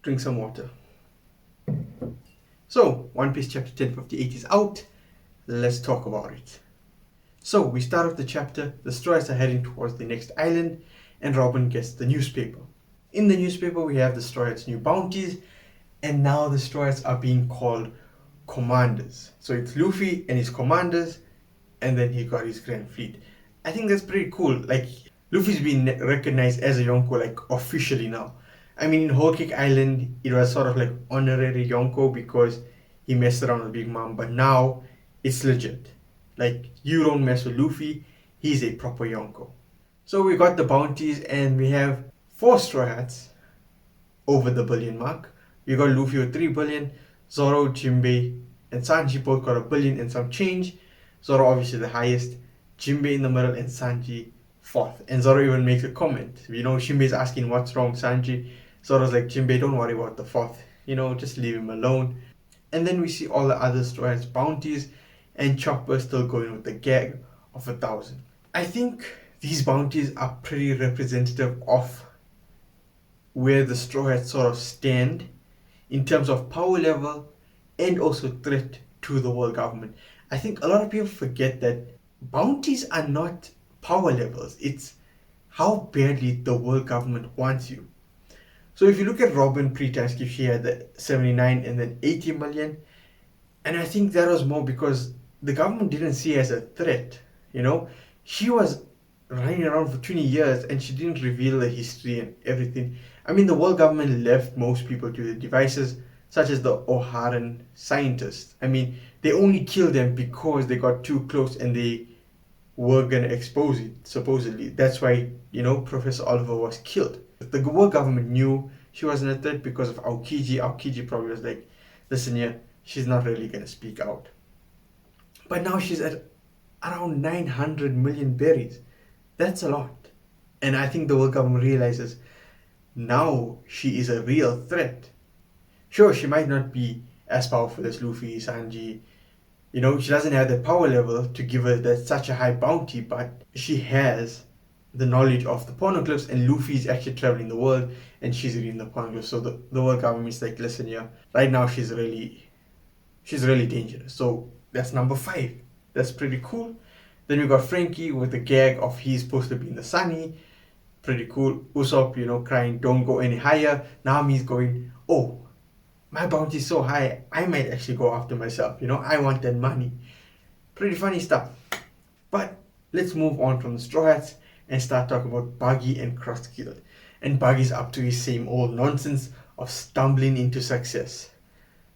Drink some water. So, One Piece chapter 1058 is out. Let's talk about it. So, we start off the chapter. The Straws are heading towards the next island, and Robin gets the newspaper. In the newspaper, we have the Straws' new bounties, and now the Straws are being called commanders. So, it's Luffy and his commanders, and then he got his Grand Fleet. I think that's pretty cool. Like, Luffy's been recognized as a Yonko, like, officially now. I mean, in Whole Cake Island, it was sort of like honorary Yonko because he messed around with Big Mom, but now it's legit. Like, you don't mess with Luffy, he's a proper Yonko. So we got the bounties, and we have 4 Straw Hats over the billion mark. We got Luffy with 3 billion, Zoro, Jinbei, and Sanji both got a billion and some change. Zoro obviously the highest, Jinbei in the middle, and Sanji 4th. And Zoro even makes a comment. Jinbei's asking what's wrong, Sanji. Zoro's like, Jinbei, don't worry about the 4th. Just leave him alone. And then we see all the other Straw Hats bounties, and Chopper still going with the gag of 1,000. I think these bounties are pretty representative of where the Straw Hats sort of stand in terms of power level and also threat to the world government. I think a lot of people forget that bounties are not power levels. It's how badly the world government wants you. So if you look at Robin pre-time skip, she had the 79 and then 80 million. And I think that was more because the government didn't see her as a threat. She was running around for 20 years and she didn't reveal the history and everything. I mean, the world government left most people to the devices, such as the O'Haran scientists. I mean, they only killed them because they got too close and they were going to expose it, supposedly. That's why, Professor Oliver was killed. The world government knew she wasn't a threat because of Aokiji. Aokiji probably was like, listen here, she's not really going to speak out. But now she's at around 900 million berries. That's a lot. And I think the world government realizes now she is a real threat. Sure, she might not be as powerful as Luffy, Sanji. She doesn't have the power level to give her such a high bounty, but she has the knowledge of the poneglyphs, and Luffy is actually traveling the world and she's reading the poneglyphs. So the world government is like, listen here, right now she's really dangerous. So that's number 5. That's pretty cool. Then we got Frankie with the gag of he's supposed to be in the sunny. Pretty cool. Usopp, crying, don't go any higher. Nami's going, oh, my bounty is so high, I might actually go after myself. I want that money. Pretty funny stuff. But let's move on from the Straw Hats and start talking about Buggy and Cross Guild. And Buggy's up to his same old nonsense of stumbling into success.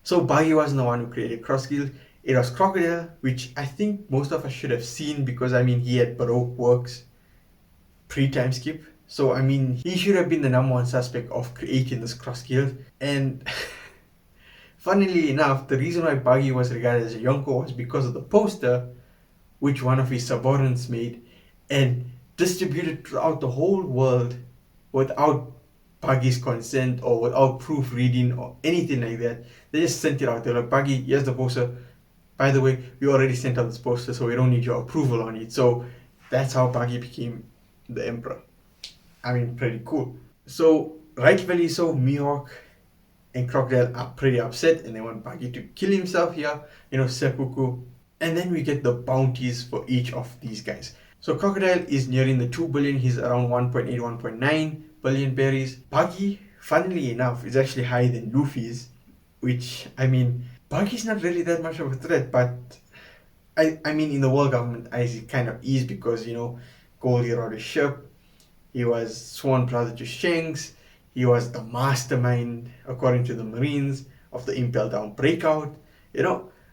So Buggy wasn't the one who created Cross Guild. It was Crocodile, which I think most of us should have seen because, he had Baroque works pre-time skip. So, he should have been the number 1 suspect of creating this Cross Guild. And funnily enough, the reason why Buggy was regarded as a Yonko was because of the poster which one of his subordinates made and distributed throughout the whole world without Buggy's consent or without proofreading or anything like that. They just sent it out. They're like, Buggy, here's the poster. By the way, we already sent out this poster, so we don't need your approval on it. So that's how Buggy became the emperor. Pretty cool. So, rightfully so, Mihawk and Crocodile are pretty upset and they want Buggy to kill himself here, seppuku. And then we get the bounties for each of these guys. So Crocodile is nearing the 2 billion, he's around 1.8, 1.9 billion berries. Buggy, funnily enough, is actually higher than Luffy's, which, Buggy's not really that much of a threat, but in the world government eyes it kind of is because, Goldie rode his ship, he was sworn brother to Shanks, he was the mastermind, according to the Marines, of the Impel Down breakout,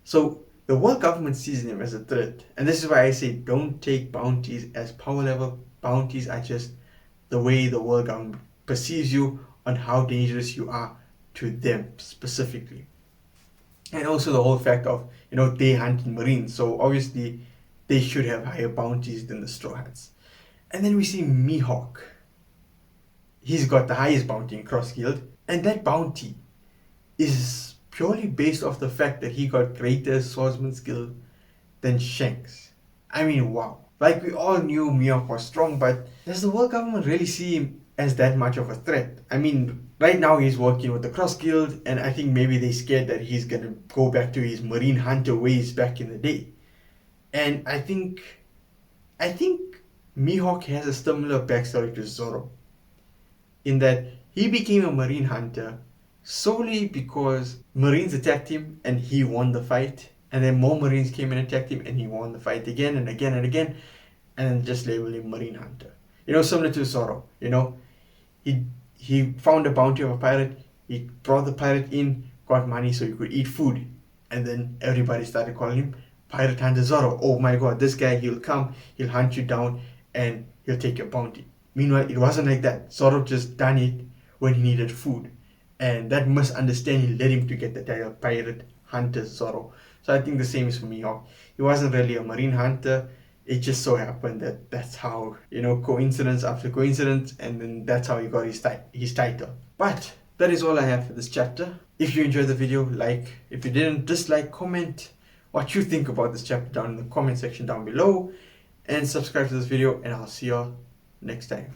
So the world government sees him as a threat. And this is why I say don't take bounties as power level. Bounties are just the way the world government perceives you on how dangerous you are to them specifically. And also the whole fact of, they hunt Marines. So obviously they should have higher bounties than the Straw Hats. And then we see Mihawk. He's got the highest bounty in Cross Guild. And that bounty is purely based off the fact that he got greater swordsman skill than Shanks. Wow. Like, we all knew Mihawk was strong, but does the world government really see him as that much of a threat. I mean, right now he's working with the Cross Guild, and I think maybe they're scared that he's gonna go back to his Marine Hunter ways back in the day. And I think Mihawk has a similar backstory to Zoro, in that he became a Marine Hunter solely because Marines attacked him and he won the fight, and then more Marines came and attacked him and he won the fight again and again and again, and then just labeled him Marine Hunter. Similar to Zoro. He found a bounty of a pirate, he brought the pirate in, got money so he could eat food, and then everybody started calling him Pirate Hunter Zoro. Oh my god, this guy, he'll come, he'll hunt you down, and he'll take your bounty. Meanwhile, it wasn't like that. Zoro just done it when he needed food. And that misunderstanding led him to get the title Pirate Hunter Zoro. So I think the same is for Mihawk. He wasn't really a Marine Hunter. It just so happened that that's how, coincidence after coincidence, and then that's how he got his title. But that is all I have for this chapter. If you enjoyed the video, like. If you didn't, dislike, comment what you think about this chapter down in the comment section down below. And subscribe to this video, and I'll see y'all next time.